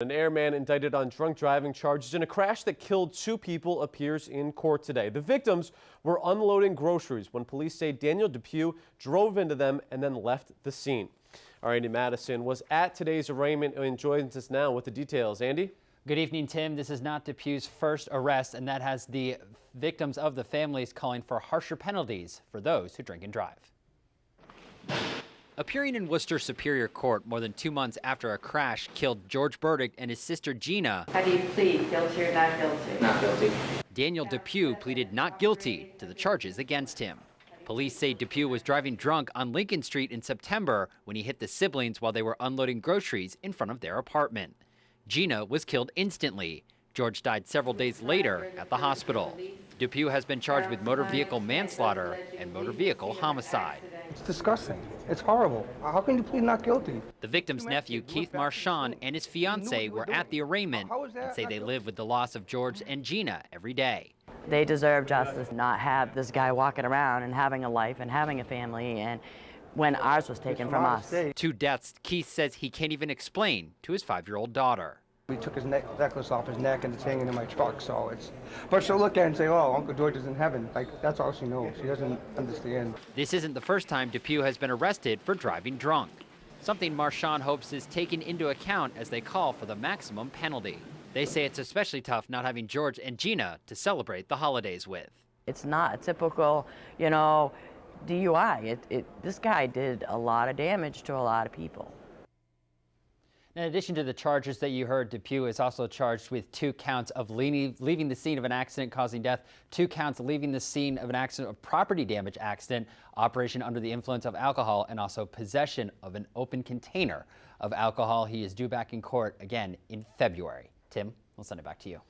An airman indicted on drunk driving charges in a crash that killed 2 people appears in court today. The victims were unloading groceries when police say Daniel Depew drove into them and then left the scene. Our Andy Mattison was at today's arraignment and joins us now with the details. Andy? Good evening, Tim. This is not Depew's first arrest, and that has the victims of the families calling for harsher penalties for those who drink and drive. Appearing in Worcester Superior Court more than 2 months after a crash killed George Burdick and his sister Gina. How do you plead, guilty or not guilty? Not guilty. Daniel Depew pleaded not guilty to the charges against him. Police say Depew was driving drunk on Lincoln Street in September when he hit the siblings while they were unloading groceries in front of their apartment. Gina was killed instantly. George died several days later at the hospital. Depew has been charged with motor vehicle manslaughter and motor vehicle homicide. It's disgusting. It's horrible. How can you plead not guilty? The victim's nephew, Keith Marchand, and his fiancée were at the arraignment and say they live with the loss of George and Gina every day. They deserve justice, not have this guy walking around and having a life and having a family, and when ours was taken from us. 2 deaths Keith says he can't even explain to his 5-year-old daughter. We took his necklace off his neck and it's hanging in my truck, so it's... But she'll look at it and say, oh, Uncle George is in heaven. Like, that's all she knows. She doesn't understand. This isn't the first time Depew has been arrested for driving drunk, something Marchand hopes is taken into account as they call for the maximum penalty. They say it's especially tough not having George and Gina to celebrate the holidays with. It's not a typical, DUI. This guy did a lot of damage to a lot of people. In addition to the charges that you heard, Depew is also charged with 2 counts of leaving the scene of an accident causing death, 2 counts of leaving the scene of an accident of property damage accident, operation under the influence of alcohol, and also possession of an open container of alcohol. He is due back in court again in February. Tim, we'll send it back to you.